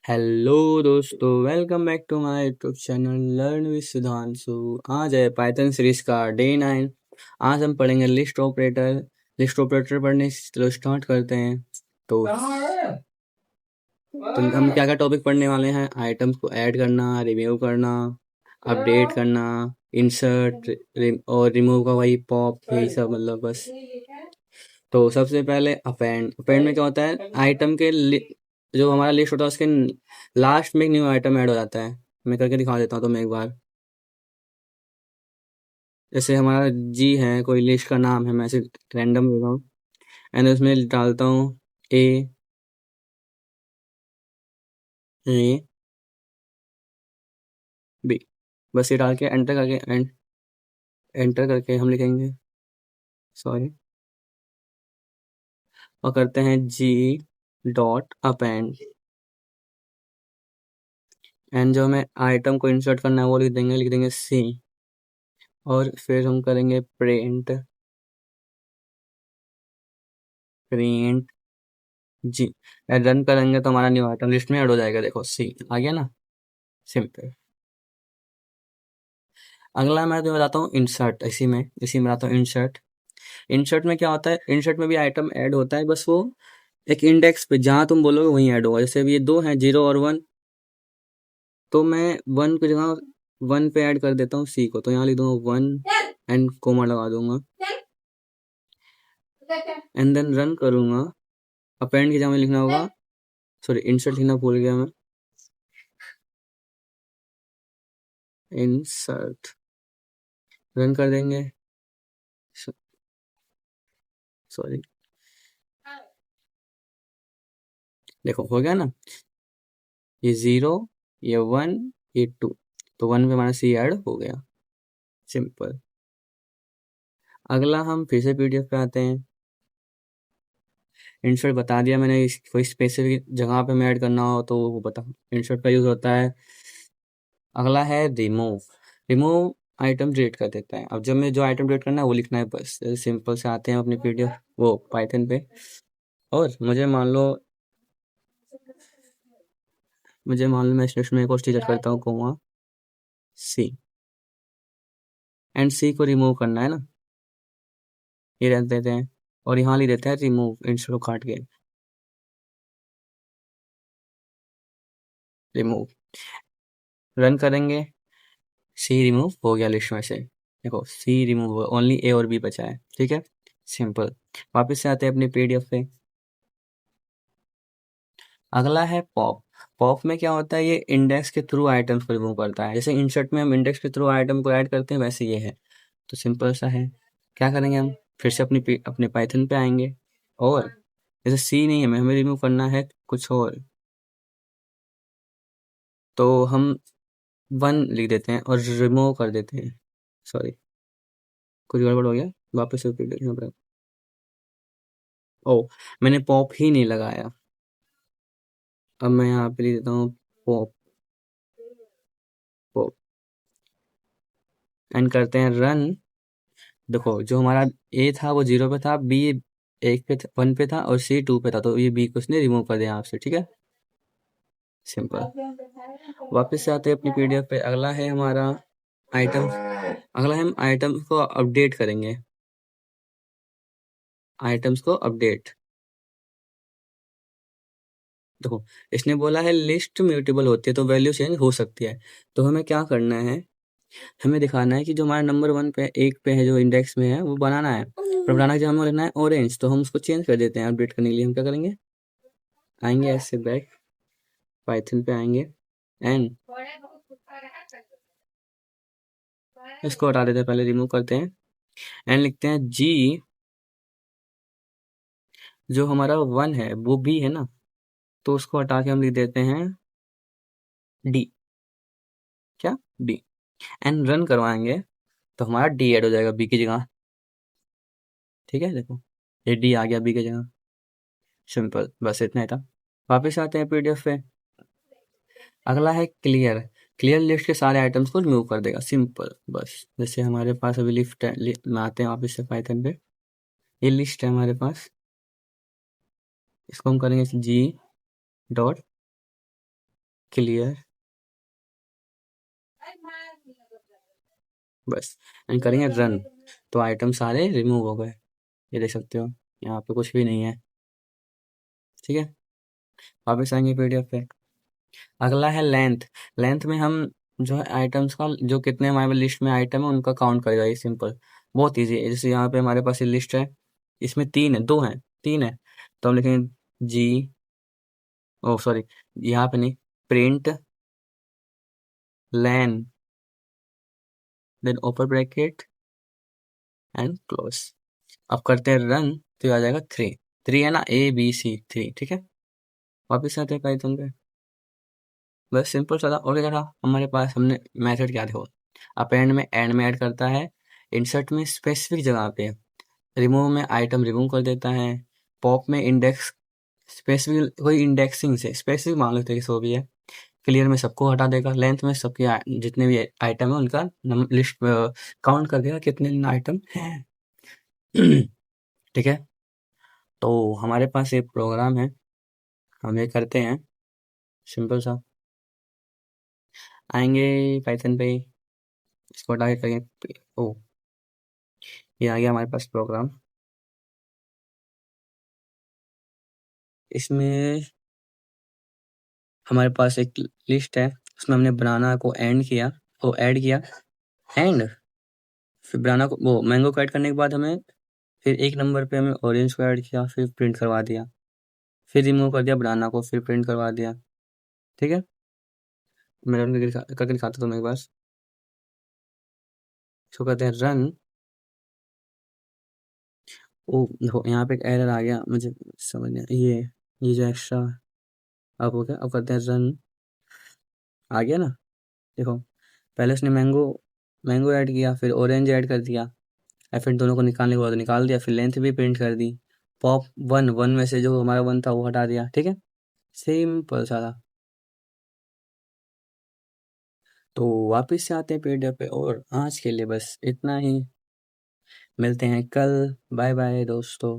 Hello दोस्तों, welcome back to my YouTube channel learn with Sudhanshu. आज है पाइथन सीरीज का डे 9। आज हम पढ़ेंगे लिस्ट ऑपरेटर। लिस्ट ऑपरेटर पढ़ने चलो स्टार्ट करते हैं। तो हम क्या क्या टॉपिक पढ़ने वाले हैं? आइटम्स को ऐड करना, रिमूव करना, अपडेट करना, इंसर्ट और रिमूव का वही पॉप, यही सब मतलब बस। तो सबसे पहले अपेंड। अपेंड में क्या होता है? आइटम के जो हमारा लिस्ट होता है उसके लास्ट में एक न्यू आइटम ऐड हो जाता है। मैं करके दिखा देता हूँ तुम्हें एक बार। जैसे हमारा जी है, कोई लिस्ट का नाम है, मैं ऐसे रैंडम ले रहा हूँ एंड उसमें डालता हूँ ए ए बी। बस ये डाल के एंटर करके एंटर करके हम लिखेंगे, सॉरी, और करते हैं जी डॉट अपेंड। एंड जो हमें आइटम को इंसर्ट करना है वो लिख देंगे सी। और फिर हम करेंगे प्रिंट प्रिंट जी। रन करेंगे तो हमारा न्यू आइटम लिस्ट में ऐड हो जाएगा। देखो सी आ गया ना, सिंपल। अगला मैं तुम्हें बताता हूँ इंसर्ट। इसी में बताता हूँ इंसर्ट। इंसर्ट में क्या होता है? इंसर्ट में भी आइटम ऐड होता है, बस वो एक इंडेक्स पे जहाँ तुम बोलोगे वहीं ऐड होगा। जैसे अभी ये दो हैं, 0 और 1, तो मैं 1 की जगह 1 पे ऐड कर देता हूँ सी को। तो यहाँ लिख दूंगा 1 एंड कोमा लगा दूंगा एंड देन रन करूंगा। अपेंड की जगह में लिखना होगा, सॉरी इंसर्ट लिखना भूल गया मैं, इंसर्ट। रन कर देंगे, सॉरी, देखो हो गया ना। ये 0, ये 1, ये 2, तो 1 पे हमारा सी ऐड हो गया, सिंपल। अगला हम फिर से पीडीएफ पे आते हैं। इंसर्ट बता दिया मैंने, कोई स्पेसिफिक जगह पे मैं ऐड करना हो तो वो बता, इंसर्ट का यूज होता है। अगला है रिमूव। रिमूव आइटम डिलीट कर देता है। अब जब मैं जो आइटम डिलीट करना है वो लिखना है बस। सिंपल से आते हैं अपने पीडीएफ वो पाइथन पे, और मुझे मान लो मैं इस में एक और टीचर करता हूँ कोमा सी, एंड सी को रिमूव करना है ना, ये रख देते हैं और यहाँ लिख देते हैं रिमूव। इंसर्ट को काट के रिमूव, रन करेंगे, सी रिमूव हो गया लिस्ट में से। देखो सी रिमूव हुआ, ओनली ए और बी बचा है, ठीक है, सिंपल। वापस से आते हैं अपने पीडीएफ पे। अगला है पॉप। पॉप में क्या होता है? ये इंडेक्स के थ्रू आइटम्स को रिमूव करता है। जैसे इंसर्ट में हम इंडेक्स के थ्रू आइटम को ऐड करते हैं, वैसे ये है। तो सिंपल सा है। क्या करेंगे हम? फिर से अपने पाइथन पे आएंगे, और जैसे सी नहीं है, हमें रिमूव करना है कुछ और, तो हम 1 लिख देते हैं और रिमूव कर देते हैं। सॉरी, कुछ गड़बड़ हो गया, वापस से रिपीट देखना पड़ेगा। ओ, मैंने पॉप ही नहीं लगाया। अब मैं यहाँ पे लिख देता हूँ पॉप पॉप एंड करते हैं रन। देखो जो हमारा ए था वो 0 पे था, बी 1 पे 1 पे था और सी 2 पे था, तो ये बी को उसने रिमूव कर दिया आपसे, ठीक है, सिंपल। वापस से आते हैं अपनी पीडीएफ पे। अगला है हमारा आइटम। अगला हम आइटम्स को अपडेट करेंगे। आइटम्स को अपडेट, देखो इसने बोला है लिस्ट म्यूटेबल होती है तो वैल्यू चेंज हो सकती है। तो हमें क्या करना है? हमें दिखाना है कि जो हमारा नंबर 1 पे 1 पे है, जो इंडेक्स में है, वो बनाना है। पर बनाना के जब हमें लिखना है ऑरेंज, तो हम उसको चेंज कर देते हैं। अपडेट करने के लिए हम क्या करेंगे? आएंगे ऐसे बैक, पाइथन पे आएंगे एंड इसको हटा देते हैं, पहले रिमूव करते हैं एंड लिखते हैं जी। जो हमारा 1 है वो बी है ना, तो उसको हटा के हम लिख देते हैं डी। क्या? डी। एंड रन करवाएंगे तो हमारा डी ऐड हो जाएगा बी की जगह, ठीक है। देखो ये डी आ गया बी की जगह, सिंपल, बस इतना ही था। वापस आते हैं पीडीएफ पे। अगला है क्लियर। क्लियर लिस्ट के सारे आइटम्स को रिमूव कर देगा, सिंपल, बस। जैसे हमारे पास अभी लिस्ट है, में आते हैं वापस से पाइथन पे। ये लिस्ट है हमारे पास, इसको हम करेंगे जी डॉट क्लियर, बस एंड करेंगे रन, तो आइटम सारे रिमूव हो गए। ये देख सकते हो यहाँ पे कुछ भी नहीं है। ठीक है, वापस आएंगे पीडीएफ पे। अगला है लेंथ। लेंथ में हम जो है आइटम्स का जो कितने हमारे लिस्ट में आइटम है उनका काउंट करेगा। ये सिंपल, बहुत इजी है। जैसे यहाँ पे हमारे पास ये लिस्ट है, इसमें तीन है, दो है, तीन है, तो हम लिखेंगे जी, ओ सॉरी, यहाँ पे नहीं, print len, then open bracket and close. अब करते हैं रन, तो ये आ जाएगा थ्री। थ्री है ना, ABC थ्री। ठीक है, वापिस आते हैं पाइथन पे। बस सिंपल सा था। और क्या था हमारे पास, हमने मेथड क्या देखो, अपेंड में एंड में ऐड करता है, इंसर्ट में स्पेसिफिक जगह पे, रिमूव में आइटम रिमूव कर देता है, पॉप में इंडेक्स स्पेसिफिक कोई इंडेक्सिंग से स्पेसिफिक मान लेते हैं सो भी है, क्लियर में सबको हटा देगा, लेंथ में सबके जितने भी आइटम है उनका लिस्ट काउंट कर देगा कितने आइटम हैं। ठीक है, तो हमारे पास एक प्रोग्राम है, हम ये करते हैं सिंपल सा। आएंगे पाइथन पे, इसको हटा के करेंगे ओ, ये आ गया हमारे पास प्रोग्राम। इसमें हमारे पास एक लिस्ट है, उसमें हमने बनाना को एंड किया, वो ऐड किया एंड, फिर बनाना को वो मैंगो को ऐड करने के बाद हमें फिर एक नंबर पे हमें ऑरेंज को ऐड किया, फिर प्रिंट करवा दिया, फिर रिमूव कर दिया बनाना को, फिर प्रिंट करवा दिया। ठीक है, मैं रन करके दिखाता हूँ एक बार। इसको कहते हैं रन। ओ देखो यहाँ पे एक एरर आ गया, मुझे समझ नहीं ये जो एक्स्ट्रा अब हो गया। अब करते हैं रन, आ गया ना। देखो पहले उसने मैंगो मैंगो ऐड किया, फिर ऑरेंज ऐड कर दिया, और फिर दोनों को निकालने के बाद निकाल दिया, फिर लेंथ भी प्रिंट कर दी, पॉप वन वन में से जो हमारा वन था वो हटा दिया। ठीक है, सिंपल सा था। तो वापस से आते हैं पीडीएफ पे, और आज के लिए बस इतना ही। मिलते हैं कल, बाय बाय दोस्तों।